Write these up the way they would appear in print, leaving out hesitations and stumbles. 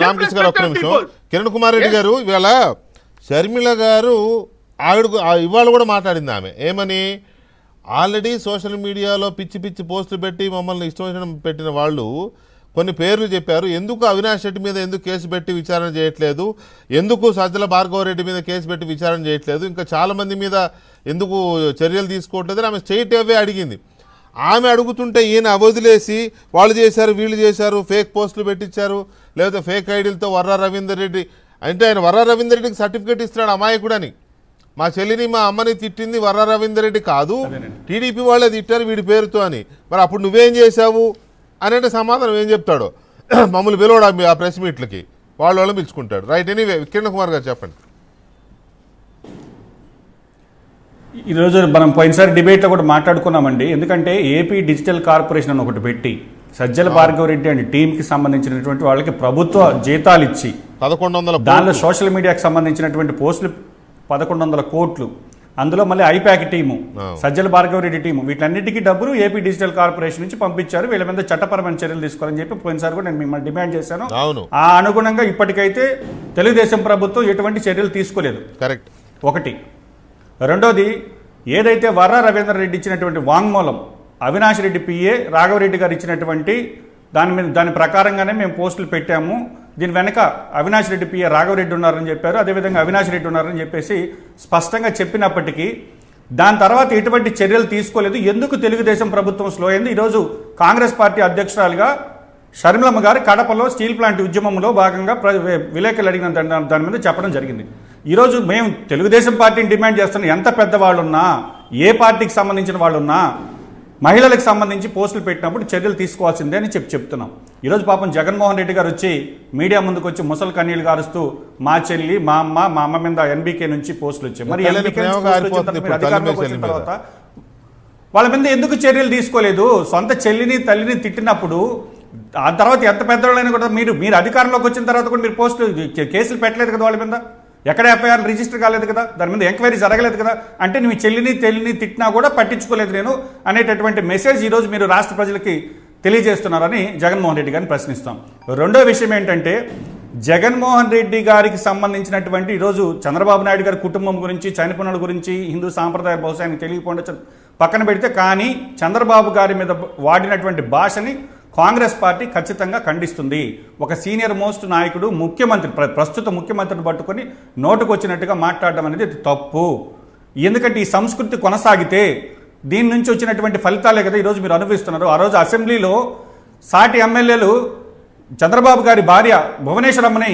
రామకృష్ణ గారు ఒక్క నిమిషం. కిరణ్ కుమార్ రెడ్డి గారు ఇవాళ షర్మిల గారు ఆవిడకు ఇవాళ కూడా మాట్లాడింది. ఆమె ఏమని, ఆల్రెడీ సోషల్ మీడియాలో పిచ్చి పిచ్చి పోస్టులు పెట్టి మమ్మల్ని ఇష్టం పెట్టిన వాళ్ళు కొన్ని పేర్లు చెప్పారు. ఎందుకు అవినాష్ రెడ్డి మీద ఎందుకు కేసు పెట్టి విచారణ చేయట్లేదు, ఎందుకు సజ్జల భార్గవరెడ్డి మీద కేసు పెట్టి విచారణ చేయట్లేదు, ఇంకా చాలామంది మీద ఎందుకు చర్యలు తీసుకోవట్లేదు ఆమె స్ట్రైట్ అవే అడిగింది. ఆమె అడుగుతుంటే ఈయన వదిలేసి వాళ్ళు చేశారు వీళ్ళు చేశారు, ఫేక్ పోస్టులు పెట్టించారు, లేకపోతే ఫేక్ ఐడీలతో వర్రా రవీందర్ రెడ్డి అంటే ఆయన వర్రా రవీందర్ రెడ్డికి సర్టిఫికేట్ ఇస్తున్నాడు అమాయకుడని. మా చెల్లిని మా అమ్మని తిట్టింది వర్రా రవీందర్ రెడ్డి కాదు, టీడీపీ వాళ్ళే తిట్టారు వీడి పేరుతో అని. మరి అప్పుడు నువ్వేం చేశావు అనే సమాధానం ఏం చెప్తాడో. మమ్మల్ని పిలవడా ఆ ప్రెస్ మీట్లకి, వాళ్ళని పిలుచుకుంటాడు. రైట్. ఎనీవే కిరణ్ కుమార్ గారు చెప్పండి. ఈరోజు మనం పోయినసారి డిబేట్లో కూడా మాట్లాడుకున్నామండి. ఎందుకంటే ఏపీ డిజిటల్ కార్పొరేషన్ అని ఒకటి పెట్టి సజ్జల భార్గవరెడ్డి అండ్ టీంకి సంబంధించినటువంటి వాళ్ళకి ప్రభుత్వ జీతాలు ఇచ్చి 1100 దానిలో సోషల్ మీడియాకి సంబంధించినటువంటి పోస్టులు 1100 కోట్లు, అందులో మళ్ళీ ఐప్యాక్ టీము, సజ్జల భార్గవరెడ్డి టీము, వీటన్నిటికీ డబ్బులు ఏపీ డిజిటల్ కార్పొరేషన్ నుంచి పంపించారు. వీళ్ళ మీద చట్టపరమైన చర్యలు తీసుకోవాలని చెప్పి పోయినసారి కూడా నేను మిమ్మల్ని డిమాండ్ చేశాను. ఆ అనుగుణంగా ఇప్పటికైతే తెలుగుదేశం ప్రభుత్వం ఎటువంటి చర్యలు తీసుకోలేదు. కరెక్ట్. ఒకటి. రెండోది, ఏదైతే వర్రా రవీంద్ర రెడ్డి ఇచ్చినటువంటి వాంగ్మూలం, అవినాష్ రెడ్డి పిఏ రాఘవరెడ్డి గారు ఇచ్చినటువంటి దాని ప్రకారంగానే మేము పోస్టులు పెట్టాము, దీని వెనక అవినాష్ రెడ్డి పిఏ రాఘవరెడ్డి ఉన్నారని చెప్పారు, అదేవిధంగా అవినాష్ రెడ్డి ఉన్నారని చెప్పేసి స్పష్టంగా చెప్పినప్పటికీ దాని తర్వాత ఎటువంటి చర్యలు తీసుకోలేదు. ఎందుకు తెలుగుదేశం ప్రభుత్వం స్లో అయింది? ఈరోజు కాంగ్రెస్ పార్టీ అధ్యక్షురాలుగా షర్మిలమ్మ గారు కడపలో స్టీల్ ప్లాంట్ ఉద్యమంలో భాగంగా విలేకరులు అడిగిన దాని మీద చెప్పడం జరిగింది. ఈరోజు మేము తెలుగుదేశం పార్టీని డిమాండ్ చేస్తున్న ఎంత పెద్దవాళ్ళున్నా, ఏ పార్టీకి సంబంధించిన వాళ్ళున్నా, మహిళలకు సంబంధించి పోస్టులు పెట్టినప్పుడు చర్యలు తీసుకోవాల్సిందే అని చెప్తున్నాం. ఈరోజు పాపం జగన్మోహన్ రెడ్డి గారు వచ్చి మీడియా ముందుకు వచ్చి ముసలి కన్నీళ్లు గారుస్తూ మా చెల్లి మా అమ్మ మీద ఎన్బీకే నుంచి పోస్టులు వచ్చాయి. మరి అధికారంలోకి వచ్చిన తర్వాత వాళ్ళ మీద ఎందుకు చర్యలు తీసుకోలేదు? సొంత చెల్లిని తల్లిని తిట్టినప్పుడు ఆ తర్వాత ఎంత పెద్దవాళ్ళైనా కూడా మీరు అధికారంలోకి వచ్చిన తర్వాత కూడా మీరు పోస్టులు కేసులు పెట్టలేదు కదా, వాళ్ళ మీద ఎక్కడ ఎఫ్ఐఆర్ రిజిస్టర్ కాలేదు కదా, దాని మీద ఎంక్వైరీ జరగలేదు కదా. అంటే నువ్వు చెల్లిని తిట్టినా కూడా పట్టించుకోలేదు నేను అనేటటువంటి మెసేజ్ ఈరోజు మీరు రాష్ట్ర ప్రజలకి తెలియజేస్తున్నారని జగన్మోహన్ రెడ్డి గారిని ప్రశ్నిస్తాం. రెండో విషయం ఏంటంటే, జగన్మోహన్ రెడ్డి గారికి సంబంధించినటువంటి ఈరోజు చంద్రబాబు నాయుడు గారి కుటుంబం గురించి, చనిపోయిన గురించి, హిందూ సాంప్రదాయ బహుశా తెలియకుండా పక్కన పెడితే, కానీ చంద్రబాబు గారి మీద వాడినటువంటి భాషని కాంగ్రెస్ పార్టీ ఖచ్చితంగా ఖండిస్తుంది. ఒక సీనియర్ మోస్ట్ నాయకుడు ముఖ్యమంత్రి, ప్రస్తుత ముఖ్యమంత్రిని పట్టుకొని నోటుకు వచ్చినట్టుగా మాట్లాడడం అనేది తప్పు. ఎందుకంటే ఈ సంస్కృతి కొనసాగితే దీని నుంచి వచ్చినటువంటి ఫలితాలే కదా ఈరోజు మీరు అనుభవిస్తున్నారు. ఆ రోజు అసెంబ్లీలో సాటి ఎమ్మెల్యేలు చంద్రబాబు గారి భార్య భువనేశ్వరమ్మని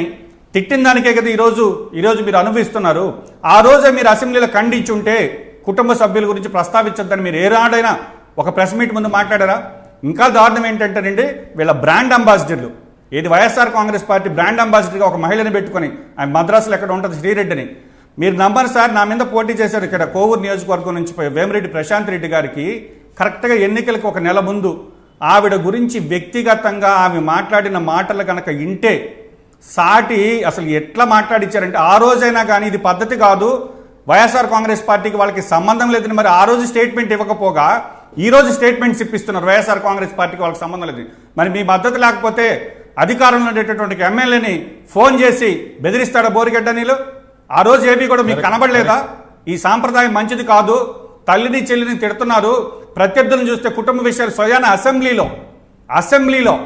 తిట్టిన దానికే కదా ఈరోజు మీరు అనుభవిస్తున్నారు. ఆ రోజే మీరు అసెంబ్లీలో ఖండించి ఉంటే కుటుంబ సభ్యుల గురించి ప్రస్తావించొద్దని మీరు ఏ రాడైనా ఒక ప్రెస్ మీట్ ముందు మాట్లాడారా? ఇంకా దారుణం ఏంటంటేనండి, వీళ్ళ బ్రాండ్ అంబాసిడర్లు, ఏది వైఎస్ఆర్ కాంగ్రెస్ పార్టీ బ్రాండ్ అంబాసిడర్గా ఒక మహిళని పెట్టుకొని, ఆయన మద్రాసులో ఎక్కడ ఉంటుంది శ్రీరెడ్డిని, మీరు నంబర్ సార్ నా మీద పోటీ చేశారు ఇక్కడ కోవూరు నియోజకవర్గం నుంచి వేమిరెడ్డి ప్రశాంత్ రెడ్డి గారికి కరెక్ట్గా ఎన్నికలకు ఒక నెల ముందు ఆవిడ గురించి వ్యక్తిగతంగా ఆమె మాట్లాడిన మాటలు కనుక ఇంటే సాటి అసలు ఎట్లా మాట్లాడిచ్చారంటే, ఆ రోజైనా కానీ ఇది పద్ధతి కాదు, వైఎస్ఆర్ కాంగ్రెస్ పార్టీకి వాళ్ళకి సంబంధం లేదని మరి ఆ రోజు స్టేట్మెంట్ ఇవ్వకపోగా ఈ రోజు స్టేట్మెంట్స్ ఇప్పిస్తున్నారు. వైఎస్ఆర్ కాంగ్రెస్ పార్టీకి వాళ్ళకి సంబంధం లేదు. మరి మీ మద్దతు లేకపోతే అధికారంలో ఉండేటటువంటి ఎమ్మెల్యేని ఫోన్ చేసి బెదిరిస్తాడా బోరిగడ్డ నీళ్ళు? ఆ రోజు ఏవి కూడా మీకు కనబడలేదా? ఈ సాంప్రదాయం మంచిది కాదు, తల్లిని చెల్లిని తిడుతున్నారు, ప్రత్యర్థులను చూస్తే కుటుంబ విషయాలు స్వయాన అసెంబ్లీలో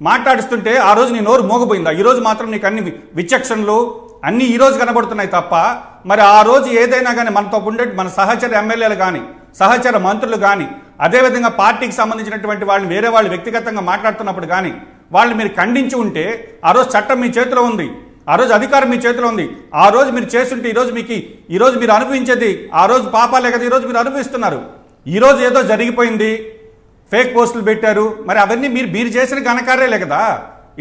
మాట్లాడుస్తుంటే ఆ రోజు నీ నోరు మోగపోయిందా? ఈరోజు మాత్రం నీకు అన్ని విచక్షణలు అన్నీ ఈరోజు కనబడుతున్నాయి తప్ప, మరి ఆ రోజు ఏదైనా కానీ మనతో ఉండే మన సహచర ఎమ్మెల్యేలు కానీ సహచర మంత్రులు కానీ అదేవిధంగా పార్టీకి సంబంధించినటువంటి వాళ్ళని వేరే వాళ్ళు వ్యక్తిగతంగా మాట్లాడుతున్నప్పుడు కానీ వాళ్ళు మీరు ఖండించి ఉంటే, ఆ రోజు చట్టం మీ చేతిలో ఉంది, ఆ రోజు అధికారం మీ చేతిలో ఉంది, ఆ రోజు మీరు చేస్తుంటే ఈరోజు మీరు అనుభవించేది ఆ రోజు పాపాలే కదా ఈరోజు మీరు అనుభవిస్తున్నారు. ఈరోజు ఏదో జరిగిపోయింది, ఫేక్ పోస్టులు పెట్టారు, మరి అవన్నీ మీరు చేసిన ఘనకార్యాలే కదా.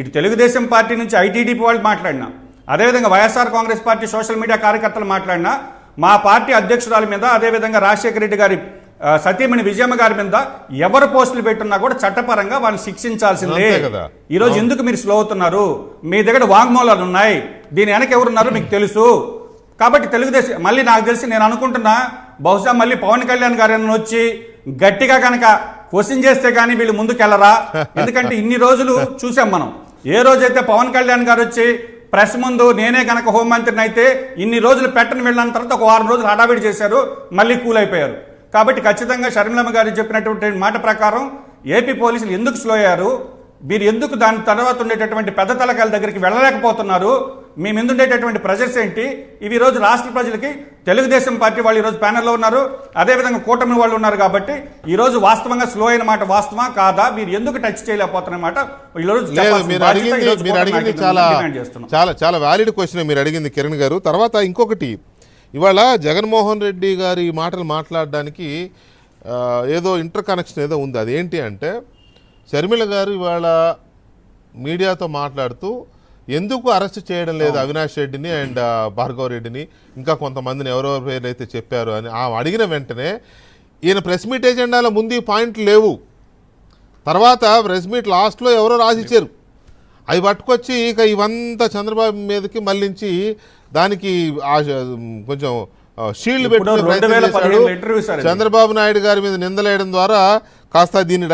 ఇటు తెలుగుదేశం పార్టీ నుంచి ఐటీడీపీ వాళ్ళు మాట్లాడినా, అదేవిధంగా YSR Congress party social media కార్యకర్తలు మాట్లాడినా, మా పార్టీ అధ్యక్షురాల మీద, అదేవిధంగా రాజశేఖర రెడ్డి గారి సతీమణి విజయమ్మ గారి మీద ఎవరు పోస్టులు పెట్టున్నా కూడా చట్టపరంగా వాళ్ళు శిక్షించాల్సిందే. ఈరోజు ఎందుకు మీరు స్లో అవుతున్నారు? మీ దగ్గర వాంగ్మూలాలు ఉన్నాయి, దీని వెనక ఎవరున్నారో మీకు తెలుసు. కాబట్టి తెలుగుదేశం మళ్ళీ నాకు తెలిసి నేను అనుకుంటున్నా, బహుశా మళ్ళీ పవన్ కళ్యాణ్ గారు వచ్చి గట్టిగా కనుక క్వశ్చన్ చేస్తే కానీ వీళ్ళు ముందుకెళ్ళరా? ఎందుకంటే ఇన్ని రోజులు చూసాం మనం, ఏ రోజైతే పవన్ కళ్యాణ్ గారు వచ్చి ప్రెస్ ముందు నేనే కనుక హోంమంత్రిని అయితే ఇన్ని రోజులు పెట్టని వెళ్ళిన తర్వాత ఒక వారం రోజులు హడావిడి చేశారు, మళ్ళీ కూల్ అయిపోయారు. కాబట్టి ఖచ్చితంగా షర్మిలమ్మ గారు చెప్పినటువంటి మాట ప్రకారం ఏపీ పోలీసులు ఎందుకు స్లో అయ్యారు, మీరు ఎందుకు దాని తర్వాత ఉండేటటువంటి పెద్ద తలకాయల దగ్గరికి వెళ్ళలేకపోతున్నారు, మీ మీద ఉండేటటువంటి ప్రెజర్స్ ఏంటి, ఇవి ఈ రోజు రాష్ట్ర ప్రజలకి తెలుగుదేశం పార్టీ వాళ్ళు ఈరోజు ప్యానెల్లో ఉన్నారు, అదేవిధంగా కూటమి వాళ్ళు ఉన్నారు. కాబట్టి ఈ రోజు వాస్తవంగా స్లో అయిన మాట వాస్తవా కాదా, మీరు ఎందుకు టచ్ చేయలేకపోతున్న మాట ఈరోజు మీరు అడిగింది చాలా వ్యాలిడ్ క్వశ్చన్ మీరు అడిగింది కిరణ్ గారు. తర్వాత ఇంకొకటి, ఇవాళ జగన్మోహన్ రెడ్డి గారి మాటలు మాట్లాడడానికి ఏదో ఇంటర్ కనెక్షన్ ఏదో ఉంది. అదేంటి అంటే షర్మిల గారు ఇవాళ మీడియాతో మాట్లాడుతూ ఎందుకు అరెస్ట్ చేయడం లేదు అవినాష్ రెడ్డిని అండ్ భార్గవ్ రెడ్డిని, ఇంకా కొంతమందిని ఎవరెవరి పేర్లు అయితే చెప్పారు అని అడిగిన వెంటనే ఈయన ప్రెస్ మీట్ ఎజెండాలో ముందు పాయింట్లు లేవు, తర్వాత ప్రెస్ మీట్ లాస్ట్లో ఎవరో రాసిచ్చారు, అవి పట్టుకొచ్చి ఇక ఇవంతా చంద్రబాబు మీదకి మళ్ళించి దానికి కొంచెం షీల్డ్ పెట్టుకునే ప్రయత్నం చేశాడు. చంద్రబాబు నాయుడు గారి మీద నిందలేయడం ద్వారా కాస్త దీన్ని